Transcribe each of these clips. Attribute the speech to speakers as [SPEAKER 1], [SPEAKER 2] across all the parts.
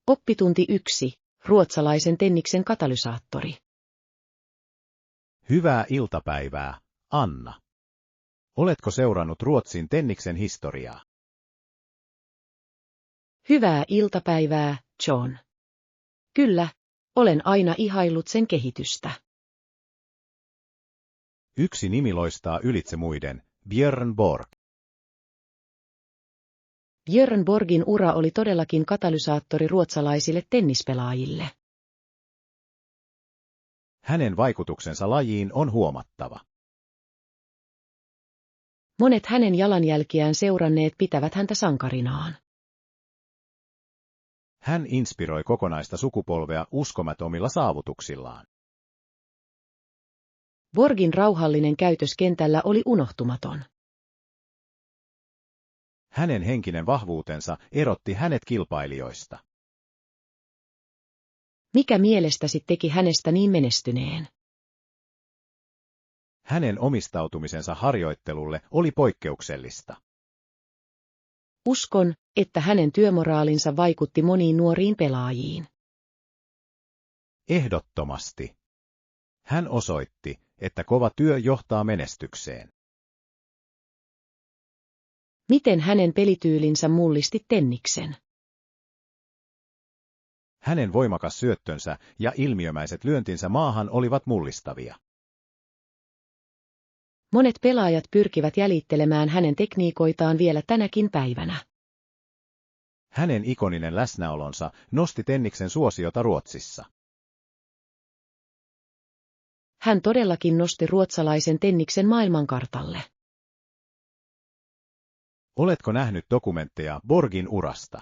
[SPEAKER 1] Oppitunti 1. Ruotsalaisen tenniksen katalysaattori.
[SPEAKER 2] Hyvää iltapäivää, Anna. Oletko seurannut Ruotsin tenniksen historiaa?
[SPEAKER 1] Hyvää iltapäivää, John. Kyllä, olen aina ihaillut sen kehitystä.
[SPEAKER 2] Yksi nimi loistaa ylitse muiden, Björn Borg.
[SPEAKER 1] Björn Borgin ura oli todellakin katalysaattori ruotsalaisille tennispelaajille.
[SPEAKER 2] Hänen vaikutuksensa lajiin on huomattava.
[SPEAKER 1] Monet hänen jalanjälkiään seuranneet pitävät häntä sankarinaan.
[SPEAKER 2] Hän inspiroi kokonaista sukupolvea uskomattomilla saavutuksillaan.
[SPEAKER 1] Borgin rauhallinen käytös kentällä oli unohtumaton.
[SPEAKER 2] Hänen henkinen vahvuutensa erotti hänet kilpailijoista.
[SPEAKER 1] Mikä mielestäsi teki hänestä niin menestyneen?
[SPEAKER 2] Hänen omistautumisensa harjoittelulle oli poikkeuksellista.
[SPEAKER 1] Uskon, että hänen työmoraalinsa vaikutti moniin nuoriin pelaajiin.
[SPEAKER 2] Ehdottomasti. Hän osoitti, että kova työ johtaa menestykseen.
[SPEAKER 1] Miten hänen pelityylinsä mullisti tenniksen?
[SPEAKER 2] Hänen voimakas syöttönsä ja ilmiömäiset lyöntinsä maahan olivat mullistavia.
[SPEAKER 1] Monet pelaajat pyrkivät jäljittelemään hänen tekniikoitaan vielä tänäkin päivänä.
[SPEAKER 2] Hänen ikoninen läsnäolonsa nosti tenniksen suosiota Ruotsissa.
[SPEAKER 1] Hän todellakin nosti ruotsalaisen tenniksen maailmankartalle.
[SPEAKER 2] Oletko nähnyt dokumentteja Borgin urasta?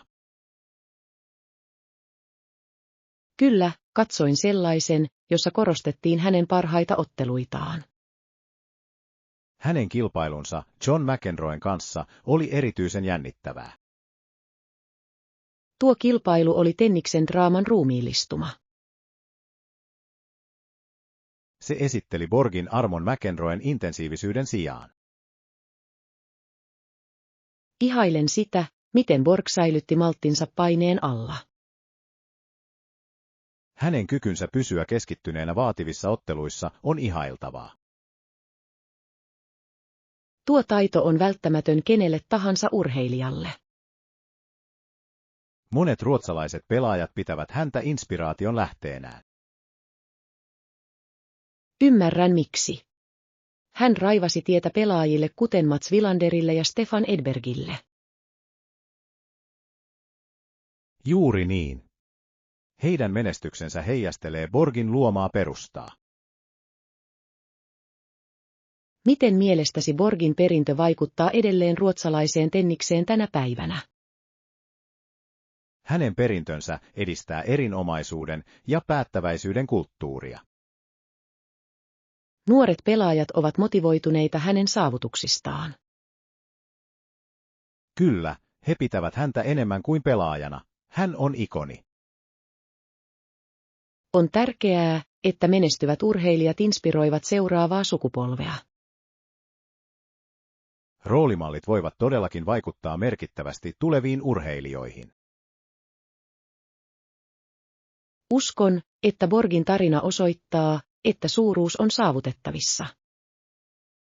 [SPEAKER 1] Kyllä, katsoin sellaisen, jossa korostettiin hänen parhaita otteluitaan.
[SPEAKER 2] Hänen kilpailunsa John McEnroen kanssa oli erityisen jännittävää.
[SPEAKER 1] Tuo kilpailu oli tenniksen draaman ruumiillistuma.
[SPEAKER 2] Se esitteli Borgin armon McEnroen intensiivisyyden sijaan.
[SPEAKER 1] Ihailen sitä, miten Borg säilytti malttinsa paineen alla.
[SPEAKER 2] Hänen kykynsä pysyä keskittyneenä vaativissa otteluissa on ihailtavaa.
[SPEAKER 1] Tuo taito on välttämätön kenelle tahansa urheilijalle.
[SPEAKER 2] Monet ruotsalaiset pelaajat pitävät häntä inspiraation lähteenään.
[SPEAKER 1] Ymmärrän miksi. Hän raivasi tietä pelaajille kuten Mats Wilanderille ja Stefan Edbergille.
[SPEAKER 2] Juuri niin. Heidän menestyksensä heijastelee Borgin luomaa perustaa.
[SPEAKER 1] Miten mielestäsi Borgin perintö vaikuttaa edelleen ruotsalaiseen tennikseen tänä päivänä?
[SPEAKER 2] Hänen perintönsä edistää erinomaisuuden ja päättäväisyyden kulttuuria.
[SPEAKER 1] Nuoret pelaajat ovat motivoituneita hänen saavutuksistaan.
[SPEAKER 2] Kyllä, he pitävät häntä enemmän kuin pelaajana. Hän on ikoni.
[SPEAKER 1] On tärkeää, että menestyvät urheilijat inspiroivat seuraavaa sukupolvea.
[SPEAKER 2] Roolimallit voivat todellakin vaikuttaa merkittävästi tuleviin urheilijoihin.
[SPEAKER 1] Uskon, että Borgin tarina osoittaa, että suuruus on saavutettavissa.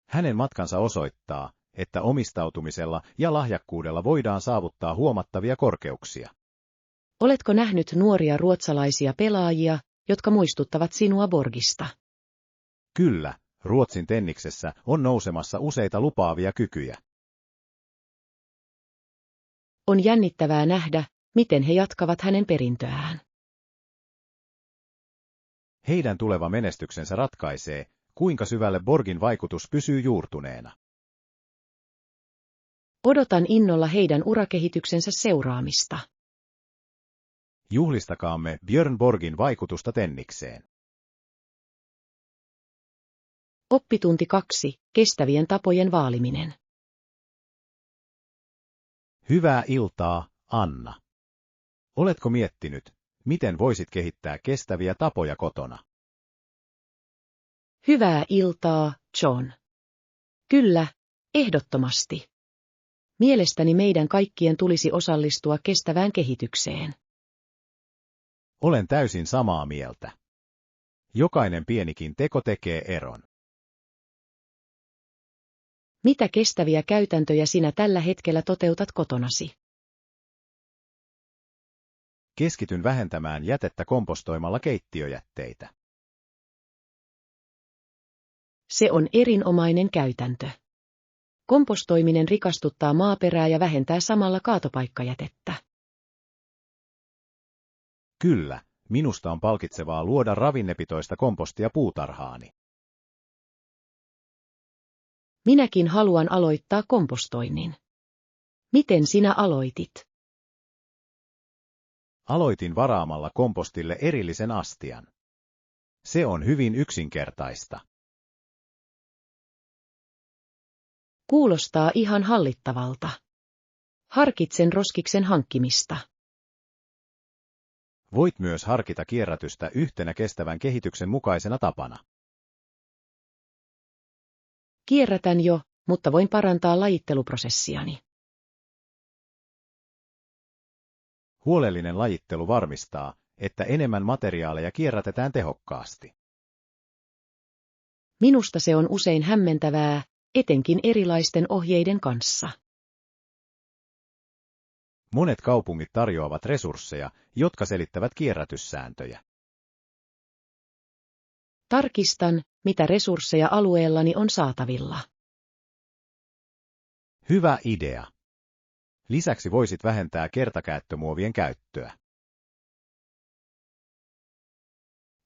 [SPEAKER 2] Hänen matkansa osoittaa, että omistautumisella ja lahjakkuudella voidaan saavuttaa huomattavia korkeuksia.
[SPEAKER 1] Oletko nähnyt nuoria ruotsalaisia pelaajia, jotka muistuttavat sinua Borgista?
[SPEAKER 2] Kyllä, Ruotsin tenniksessä on nousemassa useita lupaavia kykyjä.
[SPEAKER 1] On jännittävää nähdä, miten he jatkavat hänen perintöään.
[SPEAKER 2] Heidän tuleva menestyksensä ratkaisee, kuinka syvälle Borgin vaikutus pysyy juurtuneena.
[SPEAKER 1] Odotan innolla heidän urakehityksensä seuraamista.
[SPEAKER 2] Juhlistakaamme Björn Borgin vaikutusta tennikseen.
[SPEAKER 1] Oppitunti 2. Kestävien tapojen vaaliminen.
[SPEAKER 2] Hyvää iltaa, Anna. Oletko miettinyt, miten voisit kehittää kestäviä tapoja kotona?
[SPEAKER 1] Hyvää iltaa, John. Kyllä, ehdottomasti. Mielestäni meidän kaikkien tulisi osallistua kestävään kehitykseen.
[SPEAKER 2] Olen täysin samaa mieltä. Jokainen pienikin teko tekee eron.
[SPEAKER 1] Mitä kestäviä käytäntöjä sinä tällä hetkellä toteutat kotonasi?
[SPEAKER 2] Keskityn vähentämään jätettä kompostoimalla keittiöjätteitä.
[SPEAKER 1] Se on erinomainen käytäntö. Kompostoiminen rikastuttaa maaperää ja vähentää samalla kaatopaikkajätettä.
[SPEAKER 2] Kyllä, minusta on palkitsevaa luoda ravinnepitoista kompostia puutarhaani.
[SPEAKER 1] Minäkin haluan aloittaa kompostoinnin. Miten sinä aloitit?
[SPEAKER 2] Aloitin varaamalla kompostille erillisen astian. Se on hyvin yksinkertaista.
[SPEAKER 1] Kuulostaa ihan hallittavalta. Harkitsen roskiksen hankkimista.
[SPEAKER 2] Voit myös harkita kierrätystä yhtenä kestävän kehityksen mukaisena tapana.
[SPEAKER 1] Kierrätän jo, mutta voin parantaa lajitteluprosessiani.
[SPEAKER 2] Huolellinen lajittelu varmistaa, että enemmän materiaaleja kierrätetään tehokkaasti.
[SPEAKER 1] Minusta se on usein hämmentävää, etenkin erilaisten ohjeiden kanssa.
[SPEAKER 2] Monet kaupungit tarjoavat resursseja, jotka selittävät kierrätyssääntöjä.
[SPEAKER 1] Tarkistan, mitä resursseja alueellani on saatavilla.
[SPEAKER 2] Hyvä idea. Lisäksi voisit vähentää kertakäyttömuovien käyttöä.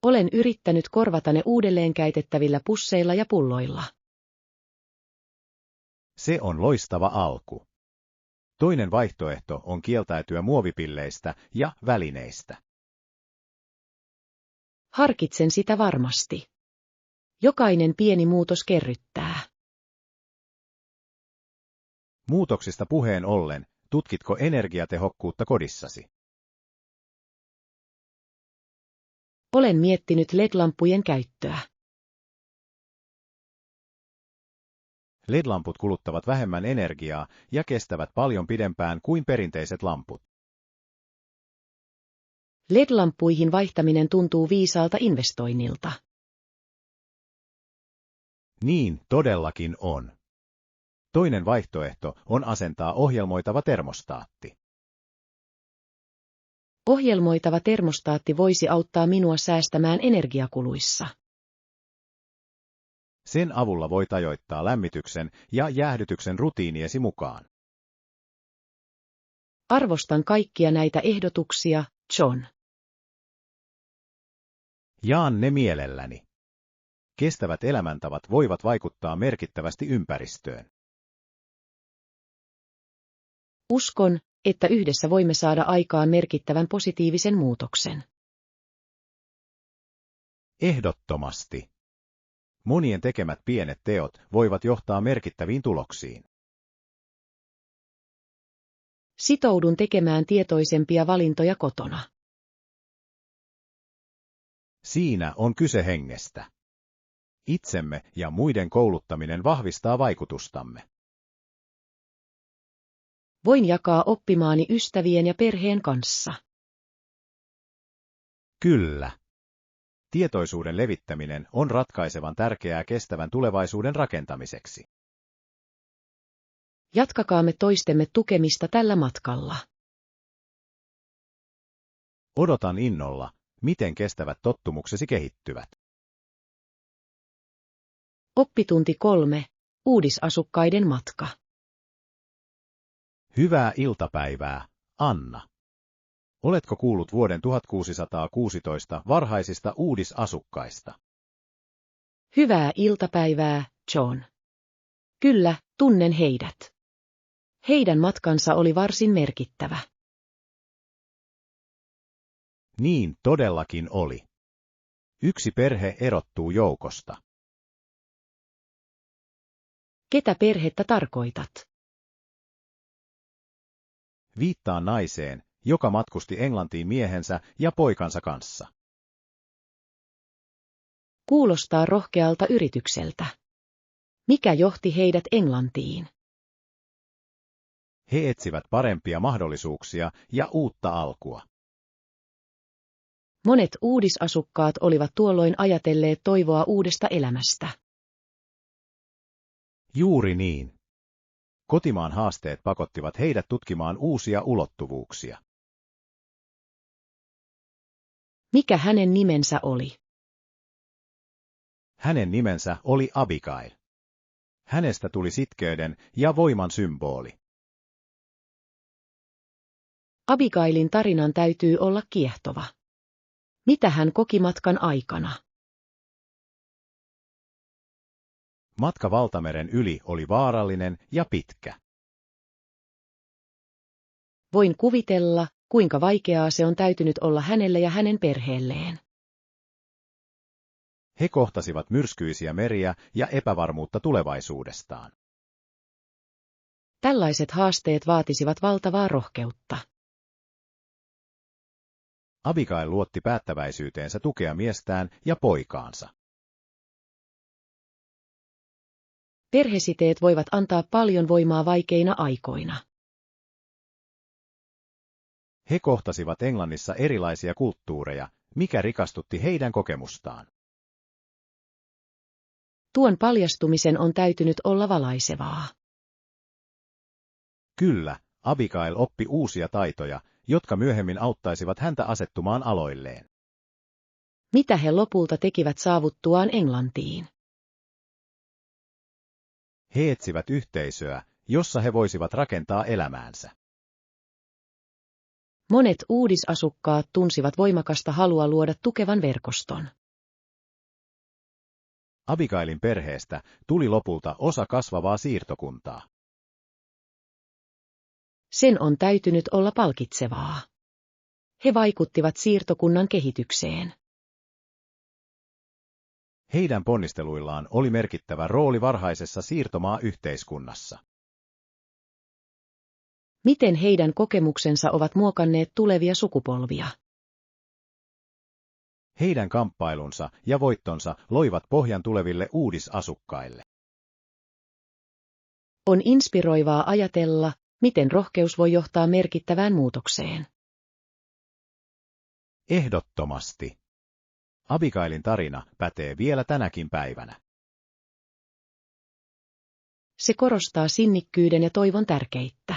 [SPEAKER 1] Olen yrittänyt korvata ne uudelleen käytettävillä pusseilla ja pulloilla.
[SPEAKER 2] Se on loistava alku. Toinen vaihtoehto on kieltäytyä muovipilleistä ja välineistä.
[SPEAKER 1] Harkitsen sitä varmasti. Jokainen pieni muutos kerryttää.
[SPEAKER 2] Muutoksista puheen ollen, tutkitko energiatehokkuutta kodissasi?
[SPEAKER 1] Olen miettinyt LED-lamppujen käyttöä.
[SPEAKER 2] LED-lamput kuluttavat vähemmän energiaa ja kestävät paljon pidempään kuin perinteiset lamput.
[SPEAKER 1] LED-lamppuihin vaihtaminen tuntuu viisaalta investoinnilta.
[SPEAKER 2] Niin todellakin on. Toinen vaihtoehto on asentaa ohjelmoitava termostaatti.
[SPEAKER 1] Ohjelmoitava termostaatti voisi auttaa minua säästämään energiakuluissa.
[SPEAKER 2] Sen avulla voit ajoittaa lämmityksen ja jäähdytyksen rutiiniesi mukaan.
[SPEAKER 1] Arvostan kaikkia näitä ehdotuksia, John.
[SPEAKER 2] Jaan ne mielelläni. Kestävät elämäntavat voivat vaikuttaa merkittävästi ympäristöön.
[SPEAKER 1] Uskon, että yhdessä voimme saada aikaan merkittävän positiivisen muutoksen.
[SPEAKER 2] Ehdottomasti. Monien tekemät pienet teot voivat johtaa merkittäviin tuloksiin.
[SPEAKER 1] Sitoudun tekemään tietoisempia valintoja kotona.
[SPEAKER 2] Siinä on kyse hengestä. Itsemme ja muiden kouluttaminen vahvistaa vaikutustamme.
[SPEAKER 1] Voin jakaa oppimaani ystävien ja perheen kanssa.
[SPEAKER 2] Kyllä. Tietoisuuden levittäminen on ratkaisevan tärkeää kestävän tulevaisuuden rakentamiseksi.
[SPEAKER 1] Jatkakaamme toistemme tukemista tällä matkalla.
[SPEAKER 2] Odotan innolla, miten kestävät tottumuksesi kehittyvät.
[SPEAKER 1] Oppitunti 3. Uudisasukkaiden matka.
[SPEAKER 2] Hyvää iltapäivää, Anna. Oletko kuullut vuoden 1616 varhaisista uudisasukkaista?
[SPEAKER 1] Hyvää iltapäivää, John. Kyllä, tunnen heidät. Heidän matkansa oli varsin merkittävä.
[SPEAKER 2] Niin todellakin oli. Yksi perhe erottuu joukosta.
[SPEAKER 1] Ketä perhettä tarkoitat?
[SPEAKER 2] Viittaan naiseen, joka matkusti Englantiin miehensä ja poikansa kanssa.
[SPEAKER 1] Kuulostaa rohkealta yritykseltä. Mikä johti heidät Englantiin?
[SPEAKER 2] He etsivät parempia mahdollisuuksia ja uutta alkua.
[SPEAKER 1] Monet uudisasukkaat olivat tuolloin ajatelleet toivoa uudesta elämästä.
[SPEAKER 2] Juuri niin. Kotimaan haasteet pakottivat heidät tutkimaan uusia ulottuvuuksia.
[SPEAKER 1] Mikä hänen nimensä oli?
[SPEAKER 2] Hänen nimensä oli Abigail. Hänestä tuli sitkeyden ja voiman symboli.
[SPEAKER 1] Abigailin tarinan täytyy olla kiehtova. Mitä hän koki matkan aikana?
[SPEAKER 2] Matka valtameren yli oli vaarallinen ja pitkä.
[SPEAKER 1] Voin kuvitella, kuinka vaikeaa se on täytynyt olla hänelle ja hänen perheelleen.
[SPEAKER 2] He kohtasivat myrskyisiä meriä ja epävarmuutta tulevaisuudestaan.
[SPEAKER 1] Tällaiset haasteet vaatisivat valtavaa rohkeutta.
[SPEAKER 2] Abigail luotti päättäväisyyteensä tukea miestään ja poikaansa.
[SPEAKER 1] Perhesiteet voivat antaa paljon voimaa vaikeina aikoina.
[SPEAKER 2] He kohtasivat Englannissa erilaisia kulttuureja, mikä rikastutti heidän kokemustaan.
[SPEAKER 1] Tuon paljastumisen on täytynyt olla valaisevaa.
[SPEAKER 2] Kyllä, Abigail oppi uusia taitoja, jotka myöhemmin auttaisivat häntä asettumaan aloilleen.
[SPEAKER 1] Mitä he lopulta tekivät saavuttuaan Englantiin?
[SPEAKER 2] He etsivät yhteisöä, jossa he voisivat rakentaa elämäänsä.
[SPEAKER 1] Monet uudisasukkaat tunsivat voimakasta halua luoda tukevan verkoston.
[SPEAKER 2] Abigailin perheestä tuli lopulta osa kasvavaa siirtokuntaa.
[SPEAKER 1] Sen on täytynyt olla palkitsevaa. He vaikuttivat siirtokunnan kehitykseen.
[SPEAKER 2] Heidän ponnisteluillaan oli merkittävä rooli varhaisessa siirtomaa-yhteiskunnassa.
[SPEAKER 1] Miten heidän kokemuksensa ovat muokanneet tulevia sukupolvia?
[SPEAKER 2] Heidän kamppailunsa ja voittonsa loivat pohjan tuleville uudisasukkaille.
[SPEAKER 1] On inspiroivaa ajatella, miten rohkeus voi johtaa merkittävään muutokseen.
[SPEAKER 2] Ehdottomasti. Abigailin tarina pätee vielä tänäkin päivänä.
[SPEAKER 1] Se korostaa sinnikkyyden ja toivon tärkeyttä.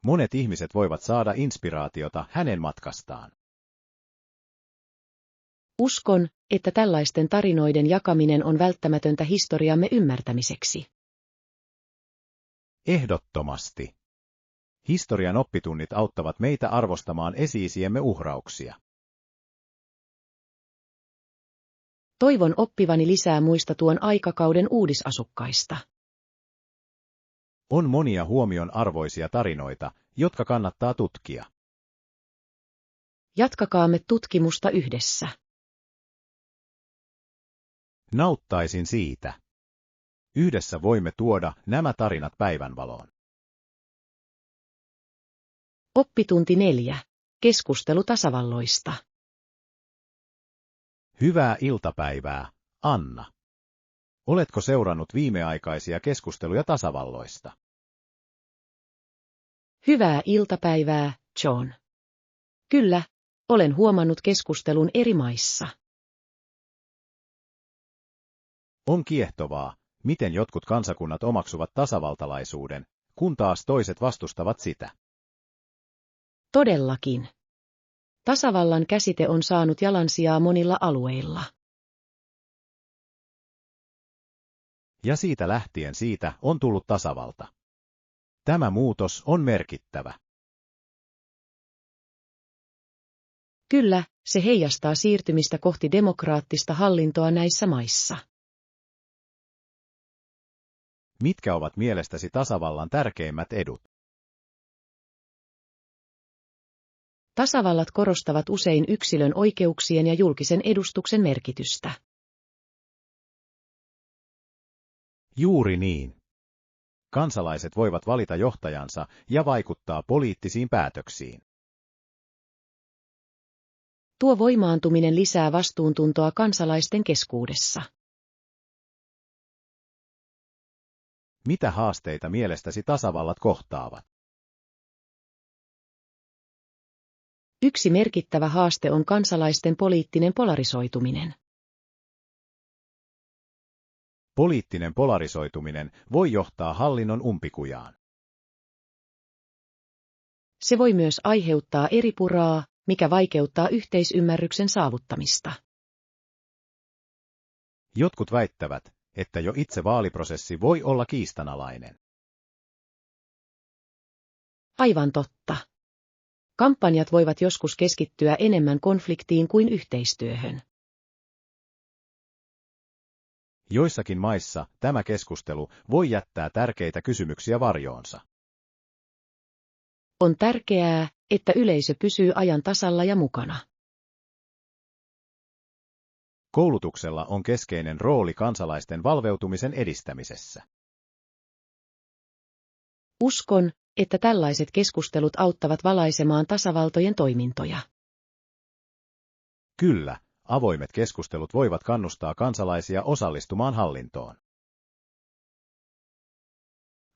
[SPEAKER 2] Monet ihmiset voivat saada inspiraatiota hänen matkastaan.
[SPEAKER 1] Uskon, että tällaisten tarinoiden jakaminen on välttämätöntä historiamme ymmärtämiseksi.
[SPEAKER 2] Ehdottomasti. Historian oppitunnit auttavat meitä arvostamaan esi-isiemme uhrauksia.
[SPEAKER 1] Toivon oppivani lisää muista tuon aikakauden uudisasukkaista.
[SPEAKER 2] On monia huomion arvoisia tarinoita, jotka kannattaa tutkia.
[SPEAKER 1] Jatkakaamme tutkimusta yhdessä.
[SPEAKER 2] Nauttaisin siitä. Yhdessä voimme tuoda nämä tarinat päivänvaloon.
[SPEAKER 1] Oppitunti 4. Keskustelu tasavalloista.
[SPEAKER 2] Hyvää iltapäivää, Anna. Oletko seurannut viimeaikaisia keskusteluja tasavalloista?
[SPEAKER 1] Hyvää iltapäivää, John. Kyllä, olen huomannut keskustelun eri maissa.
[SPEAKER 2] On kiehtovaa, miten jotkut kansakunnat omaksuvat tasavaltalaisuuden, kun taas toiset vastustavat sitä.
[SPEAKER 1] Todellakin. Tasavallan käsite on saanut jalansijaa monilla alueilla.
[SPEAKER 2] Ja siitä lähtien siitä on tullut tasavalta. Tämä muutos on merkittävä.
[SPEAKER 1] Kyllä, se heijastaa siirtymistä kohti demokraattista hallintoa näissä maissa.
[SPEAKER 2] Mitkä ovat mielestäsi tasavallan tärkeimmät edut?
[SPEAKER 1] Tasavallat korostavat usein yksilön oikeuksien ja julkisen edustuksen merkitystä.
[SPEAKER 2] Juuri niin. Kansalaiset voivat valita johtajansa ja vaikuttaa poliittisiin päätöksiin.
[SPEAKER 1] Tuo voimaantuminen lisää vastuuntuntoa kansalaisten keskuudessa.
[SPEAKER 2] Mitä haasteita mielestäsi tasavallat kohtaavat?
[SPEAKER 1] Yksi merkittävä haaste on kansalaisten poliittinen polarisoituminen.
[SPEAKER 2] Poliittinen polarisoituminen voi johtaa hallinnon umpikujaan.
[SPEAKER 1] Se voi myös aiheuttaa eripuraa, mikä vaikeuttaa yhteisymmärryksen saavuttamista.
[SPEAKER 2] Jotkut väittävät, että jo itse vaaliprosessi voi olla kiistanalainen.
[SPEAKER 1] Aivan totta. Kampanjat voivat joskus keskittyä enemmän konfliktiin kuin yhteistyöhön.
[SPEAKER 2] Joissakin maissa tämä keskustelu voi jättää tärkeitä kysymyksiä varjoonsa.
[SPEAKER 1] On tärkeää, että yleisö pysyy ajan tasalla ja mukana.
[SPEAKER 2] Koulutuksella on keskeinen rooli kansalaisten valveutumisen edistämisessä.
[SPEAKER 1] Uskon, että tällaiset keskustelut auttavat valaisemaan tasavaltojen toimintoja.
[SPEAKER 2] Kyllä, avoimet keskustelut voivat kannustaa kansalaisia osallistumaan hallintoon.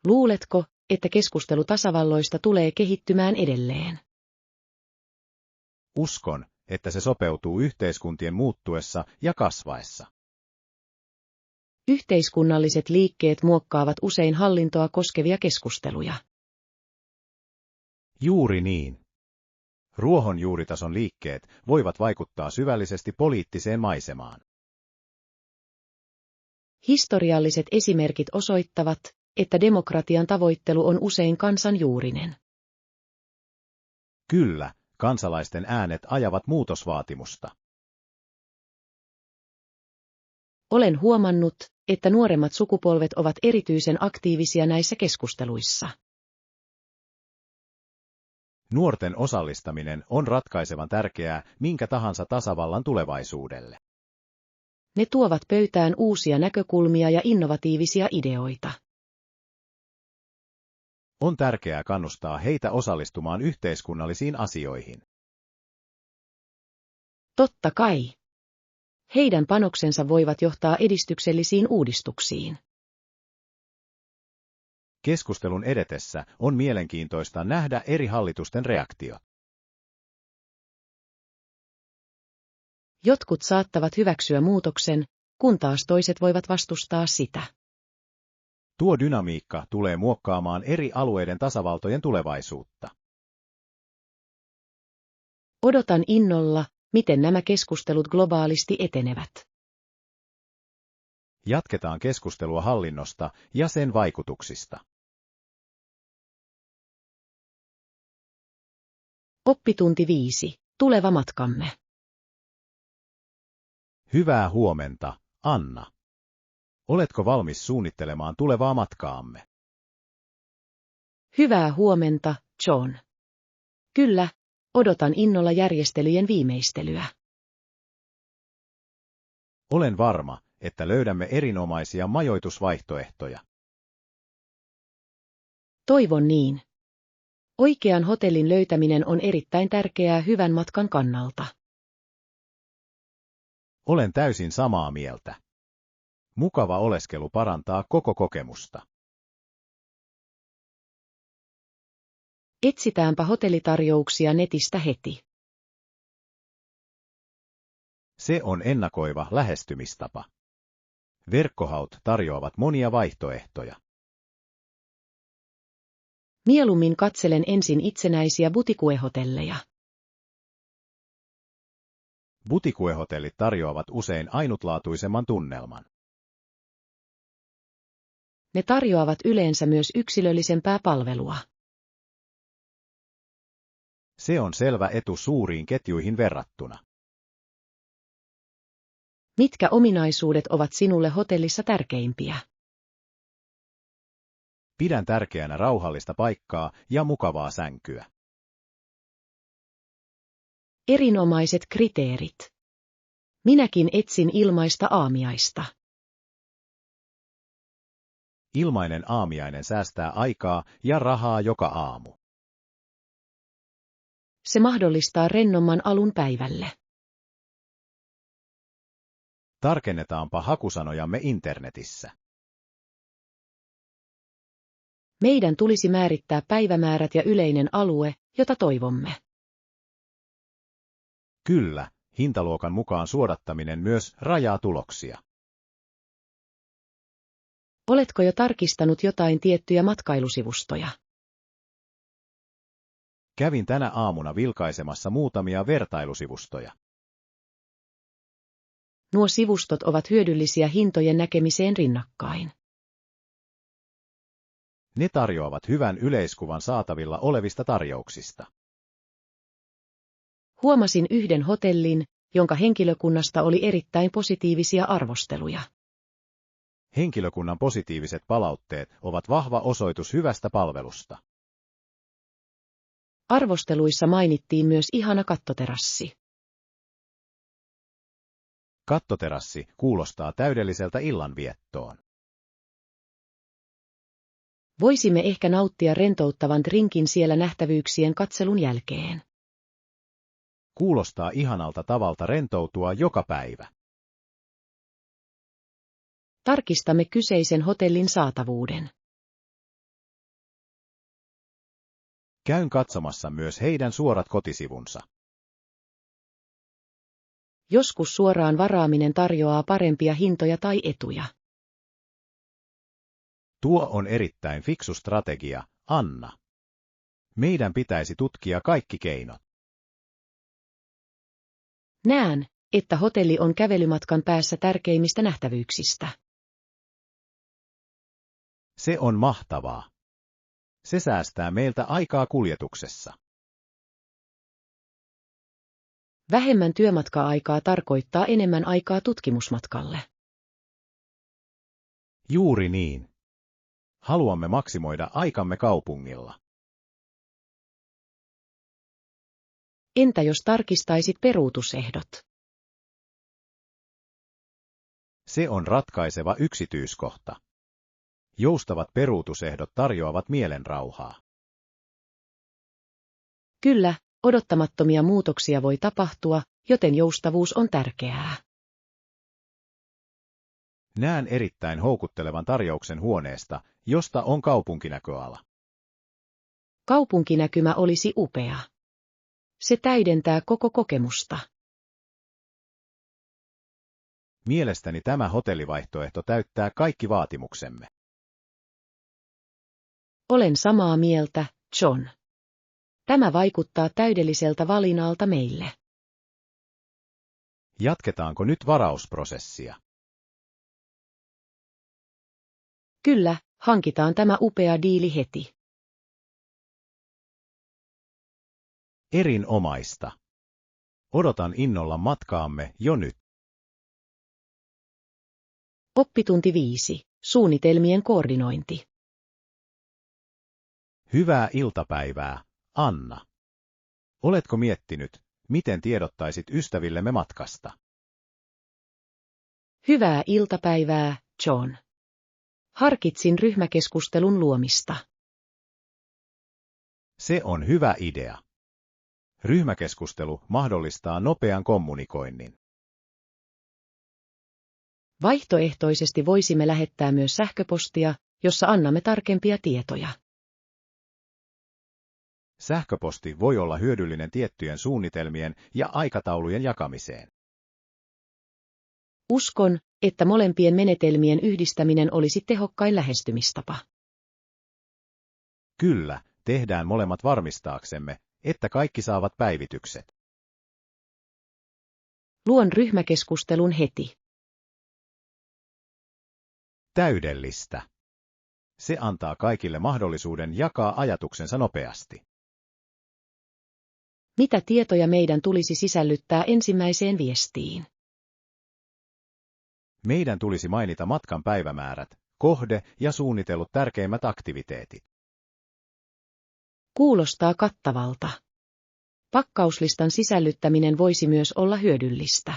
[SPEAKER 1] Luuletko, että keskustelu tasavalloista tulee kehittymään edelleen?
[SPEAKER 2] Uskon, että se sopeutuu yhteiskuntien muuttuessa ja kasvaessa.
[SPEAKER 1] Yhteiskunnalliset liikkeet muokkaavat usein hallintoa koskevia keskusteluja.
[SPEAKER 2] Juuri niin. Ruohonjuuritason liikkeet voivat vaikuttaa syvällisesti poliittiseen maisemaan.
[SPEAKER 1] Historialliset esimerkit osoittavat, että demokratian tavoittelu on usein kansanjuurinen.
[SPEAKER 2] Kyllä, kansalaisten äänet ajavat muutosvaatimusta.
[SPEAKER 1] Olen huomannut, että nuoremmat sukupolvet ovat erityisen aktiivisia näissä keskusteluissa.
[SPEAKER 2] Nuorten osallistaminen on ratkaisevan tärkeää minkä tahansa tasavallan tulevaisuudelle.
[SPEAKER 1] Ne tuovat pöytään uusia näkökulmia ja innovatiivisia ideoita.
[SPEAKER 2] On tärkeää kannustaa heitä osallistumaan yhteiskunnallisiin asioihin.
[SPEAKER 1] Totta kai. Heidän panoksensa voivat johtaa edistyksellisiin uudistuksiin.
[SPEAKER 2] Keskustelun edetessä on mielenkiintoista nähdä eri hallitusten reaktiot.
[SPEAKER 1] Jotkut saattavat hyväksyä muutoksen, kun taas toiset voivat vastustaa sitä.
[SPEAKER 2] Tuo dynamiikka tulee muokkaamaan eri alueiden tasavaltojen tulevaisuutta.
[SPEAKER 1] Odotan innolla, miten nämä keskustelut globaalisti etenevät.
[SPEAKER 2] Jatketaan keskustelua hallinnosta ja sen vaikutuksista.
[SPEAKER 1] Oppitunti 5. Tuleva matkamme.
[SPEAKER 2] Hyvää huomenta, Anna. Oletko valmis suunnittelemaan tulevaa matkaamme?
[SPEAKER 1] Hyvää huomenta, John. Kyllä, odotan innolla järjestelyjen viimeistelyä.
[SPEAKER 2] Olen varma, että löydämme erinomaisia majoitusvaihtoehtoja.
[SPEAKER 1] Toivon niin. Oikean hotellin löytäminen on erittäin tärkeää hyvän matkan kannalta.
[SPEAKER 2] Olen täysin samaa mieltä. Mukava oleskelu parantaa koko kokemusta.
[SPEAKER 1] Etsitäänpä hotellitarjouksia netistä heti.
[SPEAKER 2] Se on ennakoiva lähestymistapa. Verkkohaut tarjoavat monia vaihtoehtoja.
[SPEAKER 1] Mieluummin katselen ensin itsenäisiä butikuehotelleja.
[SPEAKER 2] Butikuehotellit tarjoavat usein ainutlaatuisemman tunnelman.
[SPEAKER 1] Ne tarjoavat yleensä myös yksilöllisempää palvelua.
[SPEAKER 2] Se on selvä etu suuriin ketjuihin verrattuna.
[SPEAKER 1] Mitkä ominaisuudet ovat sinulle hotellissa tärkeimpiä?
[SPEAKER 2] Pidän tärkeänä rauhallista paikkaa ja mukavaa sänkyä.
[SPEAKER 1] Erinomaiset kriteerit. Minäkin etsin ilmaista aamiaista.
[SPEAKER 2] Ilmainen aamiainen säästää aikaa ja rahaa joka aamu.
[SPEAKER 1] Se mahdollistaa rennomman alun päivälle.
[SPEAKER 2] Tarkennetaanpa hakusanojamme internetissä.
[SPEAKER 1] Meidän tulisi määrittää päivämäärät ja yleinen alue, jota toivomme.
[SPEAKER 2] Kyllä, hintaluokan mukaan suodattaminen myös rajaa tuloksia.
[SPEAKER 1] Oletko jo tarkistanut jotain tiettyjä matkailusivustoja?
[SPEAKER 2] Kävin tänä aamuna vilkaisemassa muutamia vertailusivustoja.
[SPEAKER 1] Nuo sivustot ovat hyödyllisiä hintojen näkemiseen rinnakkain.
[SPEAKER 2] Ne tarjoavat hyvän yleiskuvan saatavilla olevista tarjouksista.
[SPEAKER 1] Huomasin yhden hotellin, jonka henkilökunnasta oli erittäin positiivisia arvosteluja.
[SPEAKER 2] Henkilökunnan positiiviset palautteet ovat vahva osoitus hyvästä palvelusta.
[SPEAKER 1] Arvosteluissa mainittiin myös ihana kattoterassi.
[SPEAKER 2] Kattoterassi kuulostaa täydelliseltä illanviettoon.
[SPEAKER 1] Voisimme ehkä nauttia rentouttavan drinkin siellä nähtävyyksien katselun jälkeen.
[SPEAKER 2] Kuulostaa ihanalta tavalta rentoutua joka päivä.
[SPEAKER 1] Tarkistamme kyseisen hotellin saatavuuden.
[SPEAKER 2] Käyn katsomassa myös heidän suorat kotisivunsa.
[SPEAKER 1] Joskus suoraan varaaminen tarjoaa parempia hintoja tai etuja.
[SPEAKER 2] Tuo on erittäin fiksu strategia, Anna. Meidän pitäisi tutkia kaikki keinot.
[SPEAKER 1] Näen, että hotelli on kävelymatkan päässä tärkeimmistä nähtävyyksistä.
[SPEAKER 2] Se on mahtavaa. Se säästää meiltä aikaa kuljetuksessa.
[SPEAKER 1] Vähemmän työmatka-aikaa tarkoittaa enemmän aikaa tutkimusmatkalle.
[SPEAKER 2] Juuri niin. Haluamme maksimoida aikamme kaupungilla.
[SPEAKER 1] Entä jos tarkistaisit peruutusehdot?
[SPEAKER 2] Se on ratkaiseva yksityiskohta. Joustavat peruutusehdot tarjoavat mielenrauhaa.
[SPEAKER 1] Kyllä, odottamattomia muutoksia voi tapahtua, joten joustavuus on tärkeää.
[SPEAKER 2] Näen erittäin houkuttelevan tarjouksen huoneesta, josta on kaupunkinäköala.
[SPEAKER 1] Kaupunkinäkymä olisi upea. Se täydentää koko kokemusta.
[SPEAKER 2] Mielestäni tämä hotellivaihtoehto täyttää kaikki vaatimuksemme.
[SPEAKER 1] Olen samaa mieltä, John. Tämä vaikuttaa täydelliseltä valinnalta meille.
[SPEAKER 2] Jatketaanko nyt varausprosessia?
[SPEAKER 1] Kyllä, hankitaan tämä upea diili heti.
[SPEAKER 2] Erinomaista. Odotan innolla matkaamme jo nyt.
[SPEAKER 1] Oppitunti 5. Suunnitelmien koordinointi.
[SPEAKER 2] Hyvää iltapäivää, Anna. Oletko miettinyt, miten tiedottaisit ystävillemme matkasta?
[SPEAKER 1] Hyvää iltapäivää, John. Harkitsin ryhmäkeskustelun luomista.
[SPEAKER 2] Se on hyvä idea. Ryhmäkeskustelu mahdollistaa nopean kommunikoinnin.
[SPEAKER 1] Vaihtoehtoisesti voisimme lähettää myös sähköpostia, jossa annamme tarkempia tietoja.
[SPEAKER 2] Sähköposti voi olla hyödyllinen tiettyjen suunnitelmien ja aikataulujen jakamiseen.
[SPEAKER 1] Uskon, että molempien menetelmien yhdistäminen olisi tehokkain lähestymistapa.
[SPEAKER 2] Kyllä, tehdään molemmat varmistaaksemme, että kaikki saavat päivitykset.
[SPEAKER 1] Luon ryhmäkeskustelun heti.
[SPEAKER 2] Täydellistä. Se antaa kaikille mahdollisuuden jakaa ajatuksensa nopeasti.
[SPEAKER 1] Mitä tietoja meidän tulisi sisällyttää ensimmäiseen viestiin?
[SPEAKER 2] Meidän tulisi mainita matkan päivämäärät, kohde ja suunnitellut tärkeimmät aktiviteetit.
[SPEAKER 1] Kuulostaa kattavalta. Pakkauslistan sisällyttäminen voisi myös olla hyödyllistä.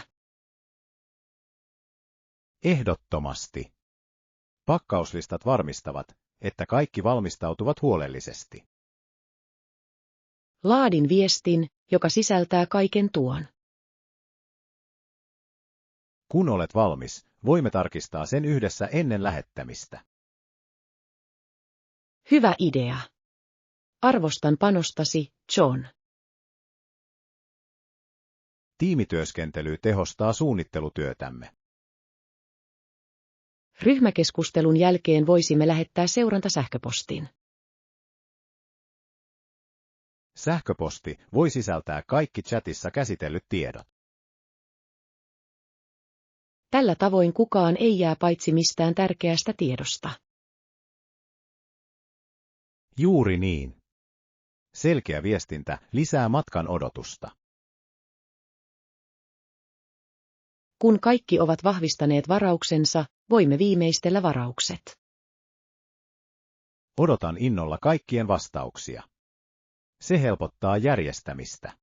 [SPEAKER 2] Ehdottomasti. Pakkauslistat varmistavat, että kaikki valmistautuvat huolellisesti.
[SPEAKER 1] Laadin viestin, joka sisältää kaiken tuon.
[SPEAKER 2] Kun olet valmis, voimme tarkistaa sen yhdessä ennen lähettämistä.
[SPEAKER 1] Hyvä idea. Arvostan panostasi, John.
[SPEAKER 2] Tiimityöskentely tehostaa suunnittelutyötämme.
[SPEAKER 1] Ryhmäkeskustelun jälkeen voisimme lähettää seurantasähköpostin.
[SPEAKER 2] Sähköposti voi sisältää kaikki chatissa käsitellyt tiedot.
[SPEAKER 1] Tällä tavoin kukaan ei jää paitsi mistään tärkeästä tiedosta.
[SPEAKER 2] Juuri niin. Selkeä viestintä lisää matkan odotusta.
[SPEAKER 1] Kun kaikki ovat vahvistaneet varauksensa, voimme viimeistellä varaukset.
[SPEAKER 2] Odotan innolla kaikkien vastauksia. Se helpottaa järjestämistä.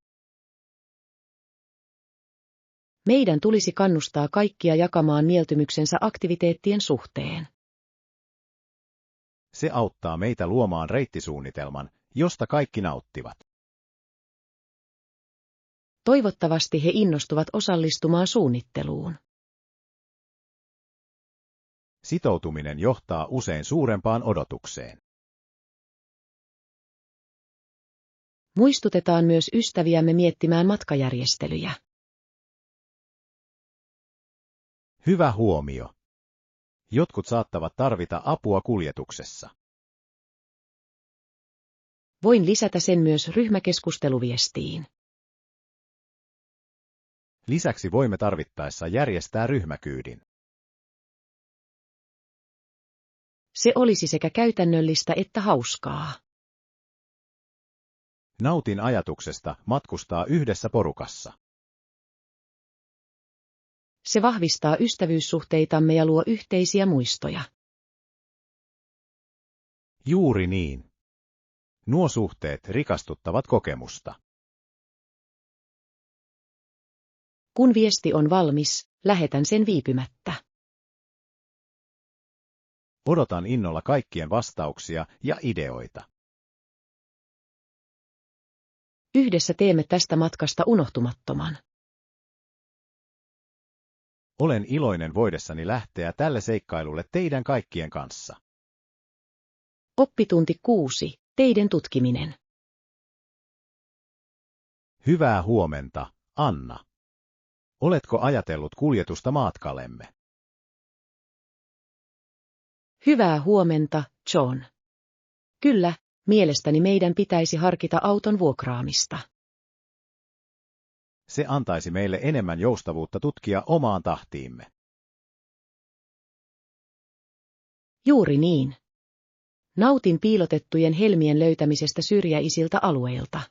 [SPEAKER 1] Meidän tulisi kannustaa kaikkia jakamaan mieltymyksensä aktiviteettien suhteen.
[SPEAKER 2] Se auttaa meitä luomaan reittisuunnitelman, josta kaikki nauttivat.
[SPEAKER 1] Toivottavasti he innostuvat osallistumaan suunnitteluun.
[SPEAKER 2] Sitoutuminen johtaa usein suurempaan odotukseen.
[SPEAKER 1] Muistutetaan myös ystäviämme miettimään matkajärjestelyjä.
[SPEAKER 2] Hyvä huomio. Jotkut saattavat tarvita apua kuljetuksessa.
[SPEAKER 1] Voin lisätä sen myös ryhmäkeskusteluviestiin.
[SPEAKER 2] Lisäksi voimme tarvittaessa järjestää ryhmäkyydin.
[SPEAKER 1] Se olisi sekä käytännöllistä että hauskaa.
[SPEAKER 2] Nautin ajatuksesta matkustaa yhdessä porukassa.
[SPEAKER 1] Se vahvistaa ystävyyssuhteitamme ja luo yhteisiä muistoja.
[SPEAKER 2] Juuri niin. Nuo suhteet rikastuttavat kokemusta.
[SPEAKER 1] Kun viesti on valmis, lähetän sen viipymättä.
[SPEAKER 2] Odotan innolla kaikkien vastauksia ja ideoita.
[SPEAKER 1] Yhdessä teemme tästä matkasta unohtumattoman.
[SPEAKER 2] Olen iloinen voidessani lähteä tälle seikkailulle teidän kaikkien kanssa.
[SPEAKER 1] Oppitunti 6. Teiden tutkiminen.
[SPEAKER 2] Hyvää huomenta, Anna. Oletko ajatellut kuljetusta matkallemme?
[SPEAKER 1] Hyvää huomenta, John. Kyllä, mielestäni meidän pitäisi harkita auton vuokraamista.
[SPEAKER 2] Se antaisi meille enemmän joustavuutta tutkia omaan tahtiimme.
[SPEAKER 1] Juuri niin. Nautin piilotettujen helmien löytämisestä syrjäisiltä alueilta.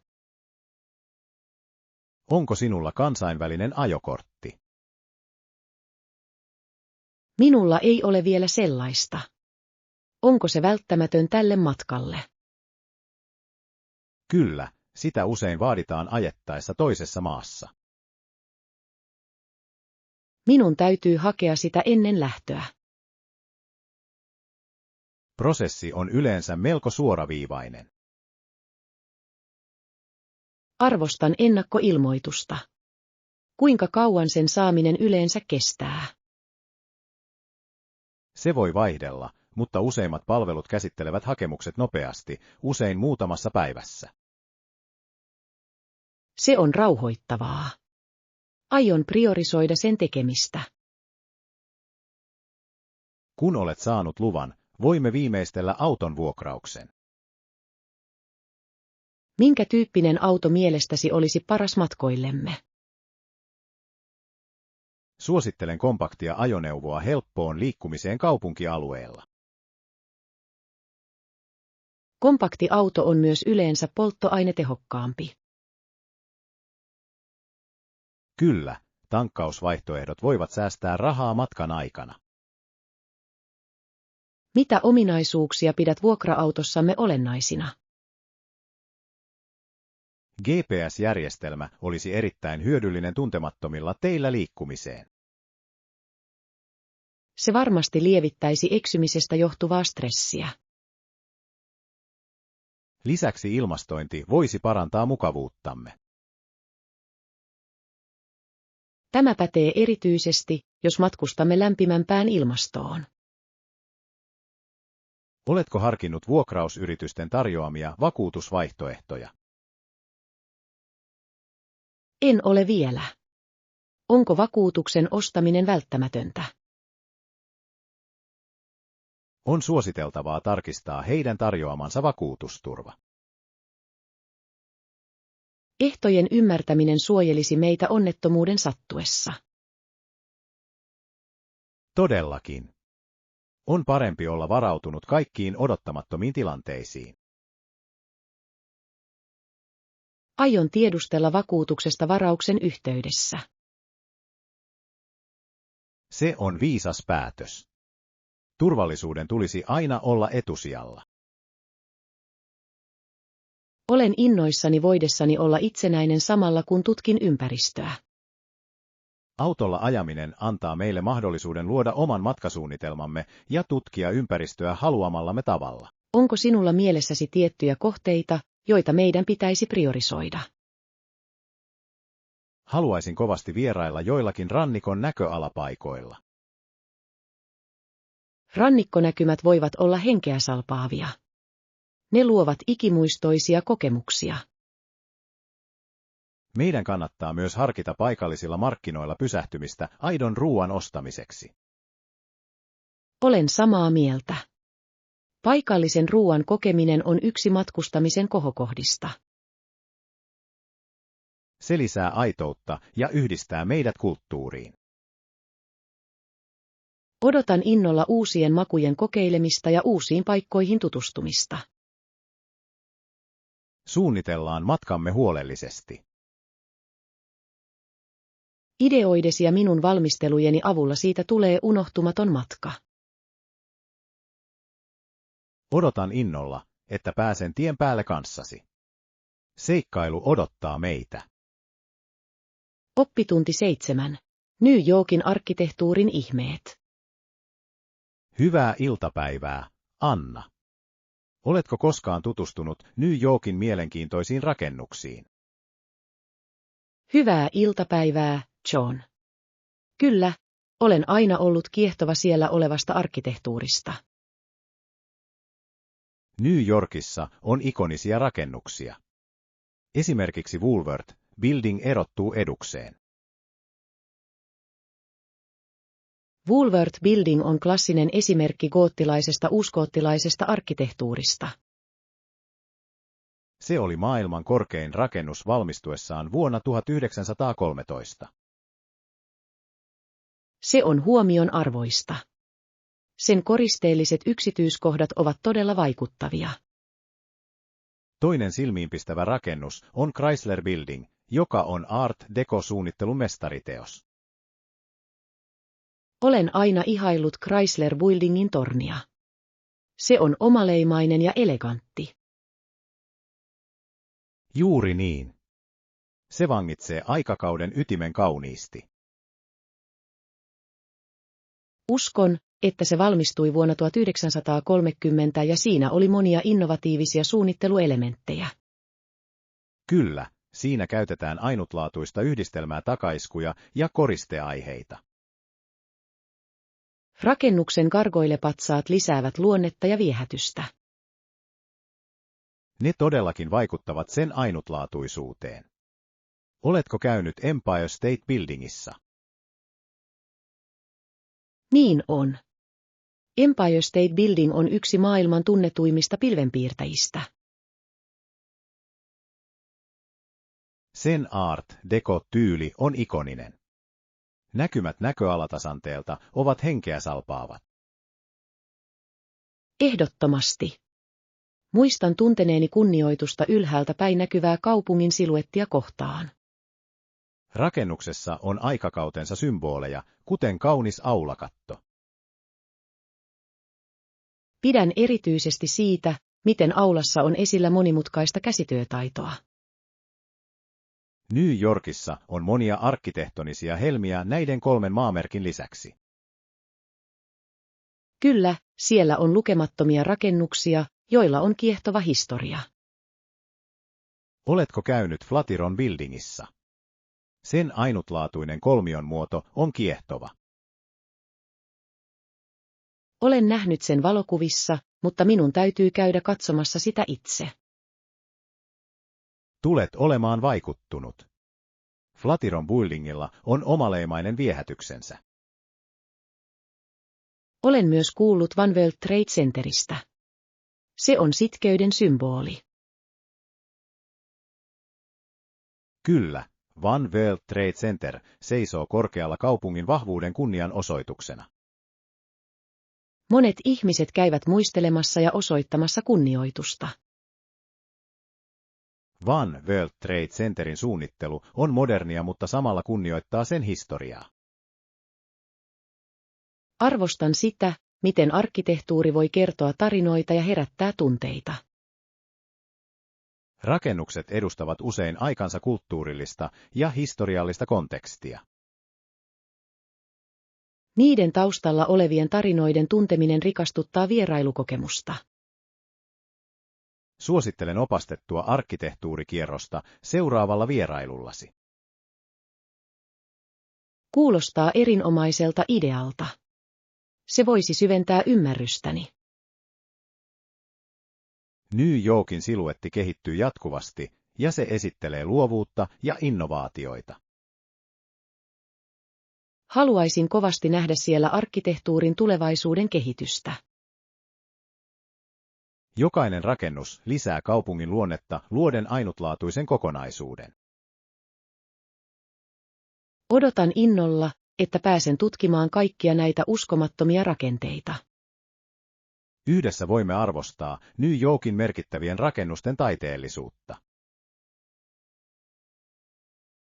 [SPEAKER 2] Onko sinulla kansainvälinen ajokortti?
[SPEAKER 1] Minulla ei ole vielä sellaista. Onko se välttämätön tälle matkalle?
[SPEAKER 2] Kyllä, sitä usein vaaditaan ajettaessa toisessa maassa.
[SPEAKER 1] Minun täytyy hakea sitä ennen lähtöä.
[SPEAKER 2] Prosessi on yleensä melko suoraviivainen.
[SPEAKER 1] Arvostan ennakkoilmoitusta. Kuinka kauan sen saaminen yleensä kestää?
[SPEAKER 2] Se voi vaihdella, mutta useimmat palvelut käsittelevät hakemukset nopeasti, usein muutamassa päivässä.
[SPEAKER 1] Se on rauhoittavaa. Aion priorisoida sen tekemistä.
[SPEAKER 2] Kun olet saanut luvan, voimme viimeistellä auton vuokrauksen.
[SPEAKER 1] Minkä tyyppinen auto mielestäsi olisi paras matkoillemme?
[SPEAKER 2] Suosittelen kompaktia ajoneuvoa helppoon liikkumiseen kaupunkialueella.
[SPEAKER 1] Kompakti auto on myös yleensä polttoainetehokkaampi.
[SPEAKER 2] Kyllä, tankkausvaihtoehdot voivat säästää rahaa matkan aikana.
[SPEAKER 1] Mitä ominaisuuksia pidät vuokra-autossamme olennaisina?
[SPEAKER 2] GPS-järjestelmä olisi erittäin hyödyllinen tuntemattomilla teillä liikkumiseen.
[SPEAKER 1] Se varmasti lievittäisi eksymisestä johtuvaa stressiä.
[SPEAKER 2] Lisäksi ilmastointi voisi parantaa mukavuuttamme.
[SPEAKER 1] Tämä pätee erityisesti, jos matkustamme lämpimämpään ilmastoon.
[SPEAKER 2] Oletko harkinnut vuokrausyritysten tarjoamia vakuutusvaihtoehtoja?
[SPEAKER 1] En ole vielä. Onko vakuutuksen ostaminen välttämätöntä?
[SPEAKER 2] On suositeltavaa tarkistaa heidän tarjoamansa vakuutusturva.
[SPEAKER 1] Ehtojen ymmärtäminen suojelisi meitä onnettomuuden sattuessa.
[SPEAKER 2] Todellakin. On parempi olla varautunut kaikkiin odottamattomiin tilanteisiin.
[SPEAKER 1] Aion tiedustella vakuutuksesta varauksen yhteydessä.
[SPEAKER 2] Se on viisas päätös. Turvallisuuden tulisi aina olla etusijalla.
[SPEAKER 1] Olen innoissani voidessani olla itsenäinen samalla kun tutkin ympäristöä.
[SPEAKER 2] Autolla ajaminen antaa meille mahdollisuuden luoda oman matkasuunnitelmamme ja tutkia ympäristöä haluamallamme tavalla.
[SPEAKER 1] Onko sinulla mielessäsi tiettyjä kohteita, joita meidän pitäisi priorisoida?
[SPEAKER 2] Haluaisin kovasti vierailla joillakin rannikon näköalapaikoilla.
[SPEAKER 1] Rannikkonäkymät voivat olla henkeä salpaavia. Ne luovat ikimuistoisia kokemuksia.
[SPEAKER 2] Meidän kannattaa myös harkita paikallisilla markkinoilla pysähtymistä aidon ruoan ostamiseksi.
[SPEAKER 1] Olen samaa mieltä. Paikallisen ruoan kokeminen on yksi matkustamisen kohokohdista.
[SPEAKER 2] Se lisää aitoutta ja yhdistää meidät kulttuuriin.
[SPEAKER 1] Odotan innolla uusien makujen kokeilemista ja uusiin paikkoihin tutustumista.
[SPEAKER 2] Suunnitellaan matkamme huolellisesti.
[SPEAKER 1] Ideoidesi ja minun valmistelujeni avulla siitä tulee unohtumaton matka.
[SPEAKER 2] Odotan innolla, että pääsen tien päälle kanssasi. Seikkailu odottaa meitä.
[SPEAKER 1] Oppitunti 7. New Yorkin arkkitehtuurin ihmeet.
[SPEAKER 2] Hyvää iltapäivää, Anna. Oletko koskaan tutustunut New Yorkin mielenkiintoisiin rakennuksiin?
[SPEAKER 1] Hyvää iltapäivää, John. Kyllä, olen aina ollut kiehtova siellä olevasta arkkitehtuurista.
[SPEAKER 2] New Yorkissa on ikonisia rakennuksia. Esimerkiksi Woolworth Building erottuu edukseen.
[SPEAKER 1] Woolworth Building on klassinen esimerkki goottilaisesta uusgoottilaisesta arkkitehtuurista.
[SPEAKER 2] Se oli maailman korkein rakennus valmistuessaan vuonna 1913.
[SPEAKER 1] Se on huomion arvoista. Sen koristeelliset yksityiskohdat ovat todella vaikuttavia.
[SPEAKER 2] Toinen silmiinpistävä rakennus on Chrysler Building, joka on Art Deco-suunnittelun mestariteos.
[SPEAKER 1] Olen aina ihaillut Chrysler Buildingin tornia. Se on omaleimainen ja elegantti.
[SPEAKER 2] Juuri niin. Se vangitsee aikakauden ytimen kauniisti.
[SPEAKER 1] Uskon, että se valmistui vuonna 1930 ja siinä oli monia innovatiivisia suunnitteluelementtejä.
[SPEAKER 2] Kyllä, siinä käytetään ainutlaatuista yhdistelmää takaiskuja ja koristeaiheita.
[SPEAKER 1] Rakennuksen gargoyle-patsaat lisäävät luonnetta ja viehätystä.
[SPEAKER 2] Ne todellakin vaikuttavat sen ainutlaatuisuuteen. Oletko käynyt Empire State Buildingissa?
[SPEAKER 1] Niin on. Empire State Building on yksi maailman tunnetuimmista pilvenpiirtäjistä.
[SPEAKER 2] Sen Art Deco-tyyli on ikoninen. Näkymät näköalatasanteelta ovat henkeä salpaavat.
[SPEAKER 1] Ehdottomasti. Muistan tunteneeni kunnioitusta ylhäältä päin näkyvää kaupungin siluettia kohtaan.
[SPEAKER 2] Rakennuksessa on aikakautensa symboleja, kuten kaunis aulakatto.
[SPEAKER 1] Pidän erityisesti siitä, miten aulassa on esillä monimutkaista käsityötaitoa.
[SPEAKER 2] New Yorkissa on monia arkkitehtonisia helmiä näiden kolmen maamerkin lisäksi.
[SPEAKER 1] Kyllä, siellä on lukemattomia rakennuksia, joilla on kiehtova historia.
[SPEAKER 2] Oletko käynyt Flatiron Buildingissa? Sen ainutlaatuinen kolmion muoto on kiehtova.
[SPEAKER 1] Olen nähnyt sen valokuvissa, mutta minun täytyy käydä katsomassa sitä itse.
[SPEAKER 2] Tulet olemaan vaikuttunut. Flatiron Buildingilla on omaleimainen viehätyksensä.
[SPEAKER 1] Olen myös kuullut One World Trade Centeristä. Se on sitkeyden symboli.
[SPEAKER 2] Kyllä, One World Trade Center seisoo korkealla kaupungin vahvuuden kunnianosoituksena.
[SPEAKER 1] Monet ihmiset käyvät muistelemassa ja osoittamassa kunnioitusta.
[SPEAKER 2] One World Trade Centerin suunnittelu on modernia, mutta samalla kunnioittaa sen historiaa.
[SPEAKER 1] Arvostan sitä, miten arkkitehtuuri voi kertoa tarinoita ja herättää tunteita.
[SPEAKER 2] Rakennukset edustavat usein aikansa kulttuurillista ja historiallista kontekstia.
[SPEAKER 1] Niiden taustalla olevien tarinoiden tunteminen rikastuttaa vierailukokemusta.
[SPEAKER 2] Suosittelen opastettua arkkitehtuurikierrosta seuraavalla vierailullasi.
[SPEAKER 1] Kuulostaa erinomaiselta idealta. Se voisi syventää ymmärrystäni.
[SPEAKER 2] New Yorkin siluetti kehittyy jatkuvasti, ja se esittelee luovuutta ja innovaatioita.
[SPEAKER 1] Haluaisin kovasti nähdä siellä arkkitehtuurin tulevaisuuden kehitystä.
[SPEAKER 2] Jokainen rakennus lisää kaupungin luonnetta luoden ainutlaatuisen kokonaisuuden.
[SPEAKER 1] Odotan innolla, että pääsen tutkimaan kaikkia näitä uskomattomia rakenteita.
[SPEAKER 2] Yhdessä voimme arvostaa New Yorkin merkittävien rakennusten taiteellisuutta.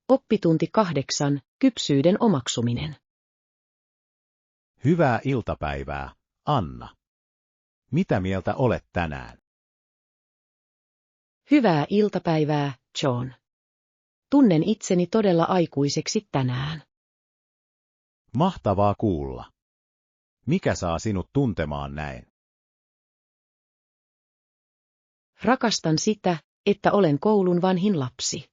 [SPEAKER 1] Oppitunti 8. Kypsyyden omaksuminen.
[SPEAKER 2] Hyvää iltapäivää, Anna. Mitä mieltä olet tänään?
[SPEAKER 1] Hyvää iltapäivää, John. Tunnen itseni todella aikuiseksi tänään.
[SPEAKER 2] Mahtavaa kuulla. Mikä saa sinut tuntemaan näin?
[SPEAKER 1] Rakastan sitä, että olen koulun vanhin lapsi.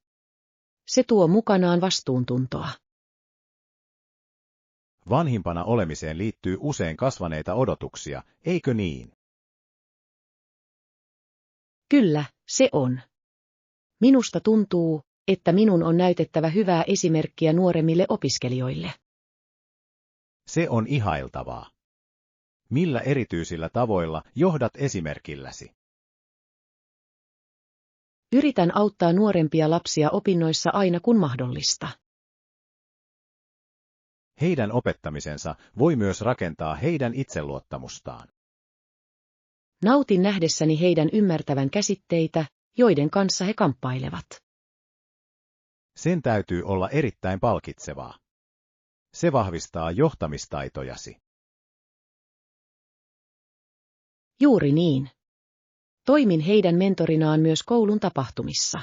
[SPEAKER 1] Se tuo mukanaan vastuuntuntoa.
[SPEAKER 2] Vanhimpana olemiseen liittyy usein kasvaneita odotuksia, eikö niin?
[SPEAKER 1] Kyllä, se on. Minusta tuntuu, että minun on näytettävä hyvää esimerkkiä nuoremmille opiskelijoille.
[SPEAKER 2] Se on ihailtavaa. Millä erityisillä tavoilla johdat esimerkilläsi?
[SPEAKER 1] Yritän auttaa nuorempia lapsia opinnoissa aina kun mahdollista.
[SPEAKER 2] Heidän opettamisensa voi myös rakentaa heidän itseluottamustaan.
[SPEAKER 1] Nautin nähdessäni heidän ymmärtävän käsitteitä, joiden kanssa he kamppailevat.
[SPEAKER 2] Sen täytyy olla erittäin palkitsevaa. Se vahvistaa johtamistaitojasi.
[SPEAKER 1] Juuri niin. Toimin heidän mentorinaan myös koulun tapahtumissa.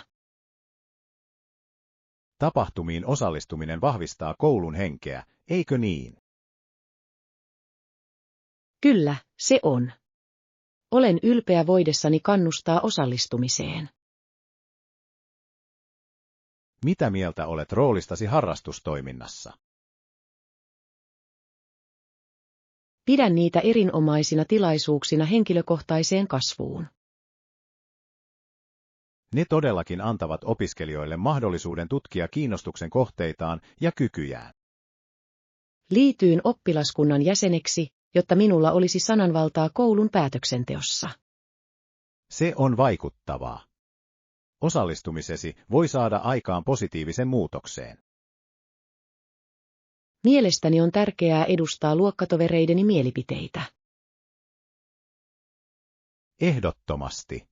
[SPEAKER 2] Tapahtumiin osallistuminen vahvistaa koulun henkeä, eikö niin?
[SPEAKER 1] Kyllä, se on. Olen ylpeä voidessani kannustaa osallistumiseen.
[SPEAKER 2] Mitä mieltä olet roolistasi harrastustoiminnassa?
[SPEAKER 1] Pidän niitä erinomaisina tilaisuuksina henkilökohtaiseen kasvuun.
[SPEAKER 2] Ne todellakin antavat opiskelijoille mahdollisuuden tutkia kiinnostuksen kohteitaan ja kykyjään.
[SPEAKER 1] Liityin oppilaskunnan jäseneksi, jotta minulla olisi sananvaltaa koulun päätöksenteossa.
[SPEAKER 2] Se on vaikuttavaa. Osallistumisesi voi saada aikaan positiivisen muutokseen.
[SPEAKER 1] Mielestäni on tärkeää edustaa luokkatovereideni mielipiteitä.
[SPEAKER 2] Ehdottomasti.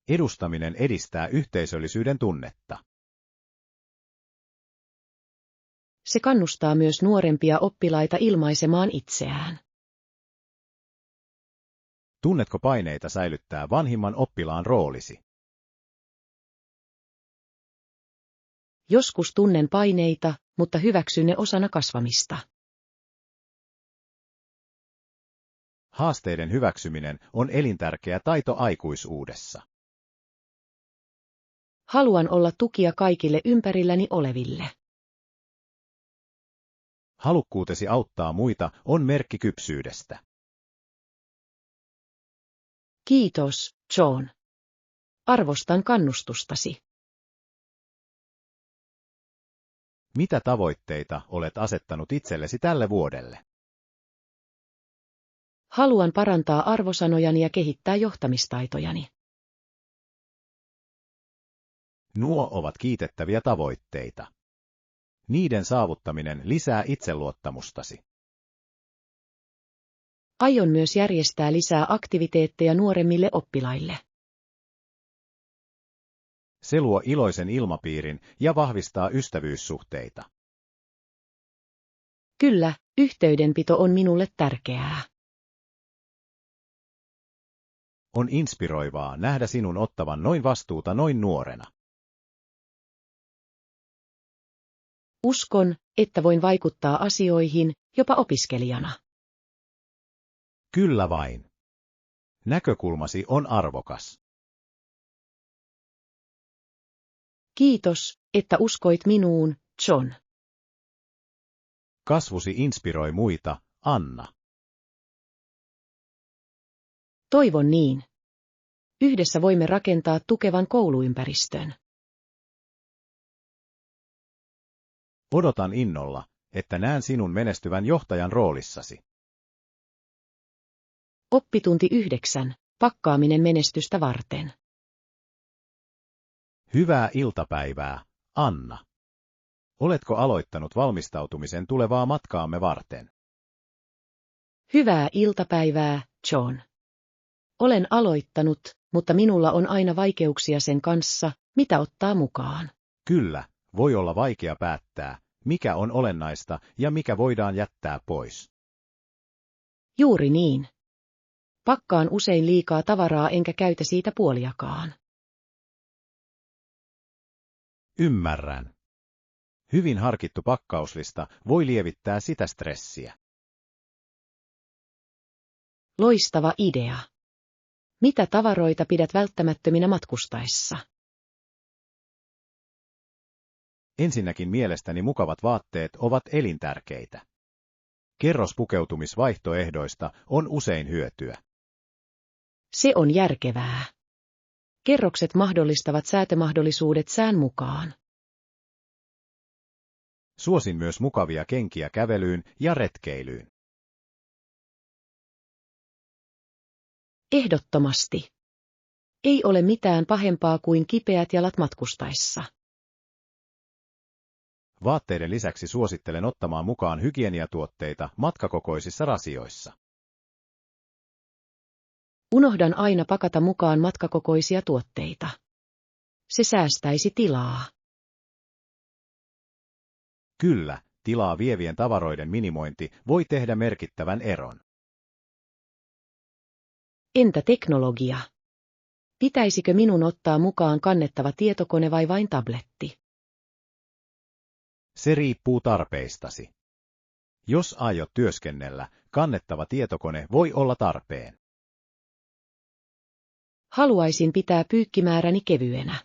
[SPEAKER 2] Edustaminen edistää yhteisöllisyyden tunnetta.
[SPEAKER 1] Se kannustaa myös nuorempia oppilaita ilmaisemaan itseään.
[SPEAKER 2] Tunnetko paineita säilyttää vanhimman oppilaan roolisi?
[SPEAKER 1] Joskus tunnen paineita, mutta hyväksyn ne osana kasvamista.
[SPEAKER 2] Haasteiden hyväksyminen on elintärkeä taito aikuisuudessa.
[SPEAKER 1] Haluan olla tukia kaikille ympärilläni oleville.
[SPEAKER 2] Halukkuutesi auttaa muita on merkki kypsyydestä.
[SPEAKER 1] Kiitos, John. Arvostan kannustustasi.
[SPEAKER 2] Mitä tavoitteita olet asettanut itsellesi tälle vuodelle?
[SPEAKER 1] Haluan parantaa arvosanojani ja kehittää johtamistaitojani.
[SPEAKER 2] Nuo ovat kiitettäviä tavoitteita. Niiden saavuttaminen lisää itseluottamustasi.
[SPEAKER 1] Aion myös järjestää lisää aktiviteetteja nuoremmille oppilaille.
[SPEAKER 2] Se luo iloisen ilmapiirin ja vahvistaa ystävyyssuhteita.
[SPEAKER 1] Kyllä, yhteydenpito on minulle tärkeää.
[SPEAKER 2] On inspiroivaa nähdä sinun ottavan noin vastuuta noin nuorena.
[SPEAKER 1] Uskon, että voin vaikuttaa asioihin, jopa opiskelijana.
[SPEAKER 2] Kyllä vain. Näkökulmasi on arvokas.
[SPEAKER 1] Kiitos, että uskoit minuun, John.
[SPEAKER 2] Kasvusi inspiroi muita, Anna.
[SPEAKER 1] Toivon niin. Yhdessä voimme rakentaa tukevan kouluympäristön.
[SPEAKER 2] Odotan innolla, että näen sinun menestyvän johtajan roolissasi.
[SPEAKER 1] Oppitunti 9. Pakkaaminen menestystä varten.
[SPEAKER 2] Hyvää iltapäivää, Anna. Oletko aloittanut valmistautumisen tulevaa matkaamme varten?
[SPEAKER 1] Hyvää iltapäivää, John. Olen aloittanut, mutta minulla on aina vaikeuksia sen kanssa, mitä ottaa mukaan.
[SPEAKER 2] Kyllä, voi olla vaikea päättää, mikä on olennaista ja mikä voidaan jättää pois.
[SPEAKER 1] Juuri niin. Pakkaan usein liikaa tavaraa enkä käytä siitä puoliakaan.
[SPEAKER 2] Ymmärrän. Hyvin harkittu pakkauslista voi lievittää sitä stressiä.
[SPEAKER 1] Loistava idea. Mitä tavaroita pidät välttämättöminä matkustaessa?
[SPEAKER 2] Ensinnäkin mielestäni mukavat vaatteet ovat elintärkeitä. Kerrospukeutumisvaihtoehdoista on usein hyötyä.
[SPEAKER 1] Se on järkevää. Kerrokset mahdollistavat säätömahdollisuudet sään mukaan.
[SPEAKER 2] Suosin myös mukavia kenkiä kävelyyn ja retkeilyyn.
[SPEAKER 1] Ehdottomasti. Ei ole mitään pahempaa kuin kipeät jalat matkustaessa.
[SPEAKER 2] Vaatteiden lisäksi suosittelen ottamaan mukaan hygieniatuotteita matkakokoisissa rasioissa.
[SPEAKER 1] Unohdan aina pakata mukaan matkakokoisia tuotteita. Se säästäisi tilaa.
[SPEAKER 2] Kyllä, tilaa vievien tavaroiden minimointi voi tehdä merkittävän eron.
[SPEAKER 1] Entä teknologia? Pitäisikö minun ottaa mukaan kannettava tietokone vai vain tabletti?
[SPEAKER 2] Se riippuu tarpeistasi. Jos aiot työskennellä, kannettava tietokone voi olla tarpeen.
[SPEAKER 1] Haluaisin pitää pyykkimääräni kevyenä.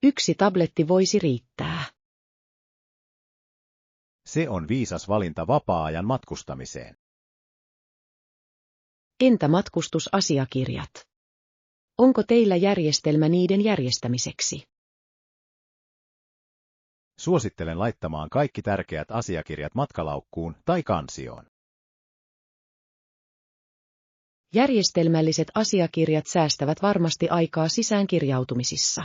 [SPEAKER 1] 1 tabletti voisi riittää.
[SPEAKER 2] Se on viisas valinta vapaa-ajan matkustamiseen.
[SPEAKER 1] Entä matkustusasiakirjat? Onko teillä järjestelmä niiden järjestämiseksi?
[SPEAKER 2] Suosittelen laittamaan kaikki tärkeät asiakirjat matkalaukkuun tai kansioon.
[SPEAKER 1] Järjestelmälliset asiakirjat säästävät varmasti aikaa sisäänkirjautumisissa.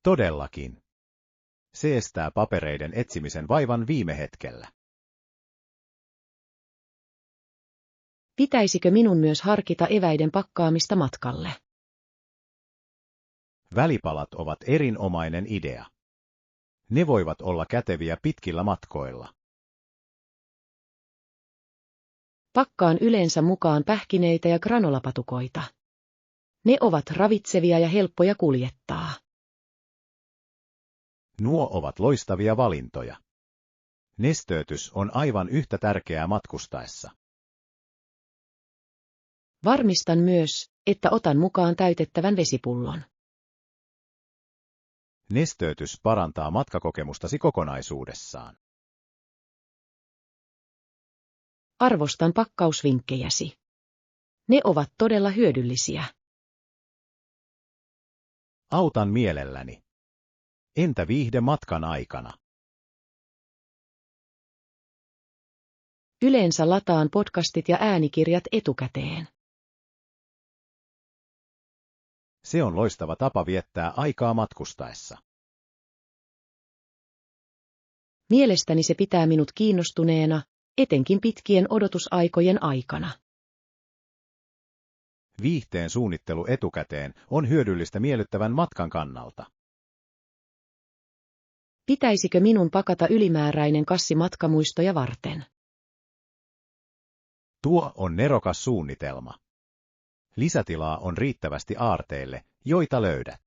[SPEAKER 2] Todellakin. Se estää papereiden etsimisen vaivan viime hetkellä.
[SPEAKER 1] Pitäisikö minun myös harkita eväiden pakkaamista matkalle?
[SPEAKER 2] Välipalat ovat erinomainen idea. Ne voivat olla käteviä pitkillä matkoilla.
[SPEAKER 1] Pakkaan yleensä mukaan pähkineitä ja granolapatukoita. Ne ovat ravitsevia ja helppoja kuljettaa.
[SPEAKER 2] Nuo ovat loistavia valintoja. Nesteytys on aivan yhtä tärkeää matkustaessa.
[SPEAKER 1] Varmistan myös, että otan mukaan täytettävän vesipullon.
[SPEAKER 2] Nesteytys parantaa matkakokemustasi kokonaisuudessaan.
[SPEAKER 1] Arvostan pakkausvinkkejäsi. Ne ovat todella hyödyllisiä.
[SPEAKER 2] Autan mielelläni. Entä viihde matkan aikana?
[SPEAKER 1] Yleensä lataan podcastit ja äänikirjat etukäteen.
[SPEAKER 2] Se on loistava tapa viettää aikaa matkustaessa.
[SPEAKER 1] Mielestäni se pitää minut kiinnostuneena, etenkin pitkien odotusaikojen aikana.
[SPEAKER 2] Viihteen suunnittelu etukäteen on hyödyllistä miellyttävän matkan kannalta.
[SPEAKER 1] Pitäisikö minun pakata ylimääräinen kassi matkamuistoja varten?
[SPEAKER 2] Tuo on nerokas suunnitelma. Lisätilaa on riittävästi aarteille, joita löydät.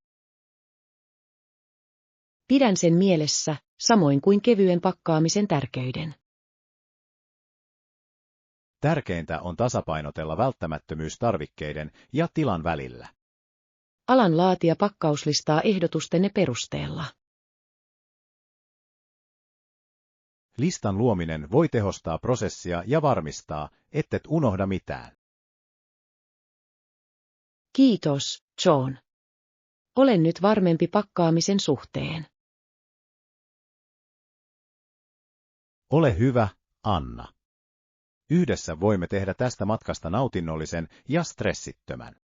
[SPEAKER 1] Pidän sen mielessä, samoin kuin kevyen pakkaamisen tärkeyden.
[SPEAKER 2] Tärkeintä on tasapainotella välttämättömyystarvikkeiden ja tilan välillä.
[SPEAKER 1] Alan laatia pakkauslistaa ehdotustenne perusteella.
[SPEAKER 2] Listan luominen voi tehostaa prosessia ja varmistaa, ettet unohda mitään.
[SPEAKER 1] Kiitos, John. Olen nyt varmempi pakkaamisen suhteen.
[SPEAKER 2] Ole hyvä, Anna. Yhdessä voimme tehdä tästä matkasta nautinnollisen ja stressittömän.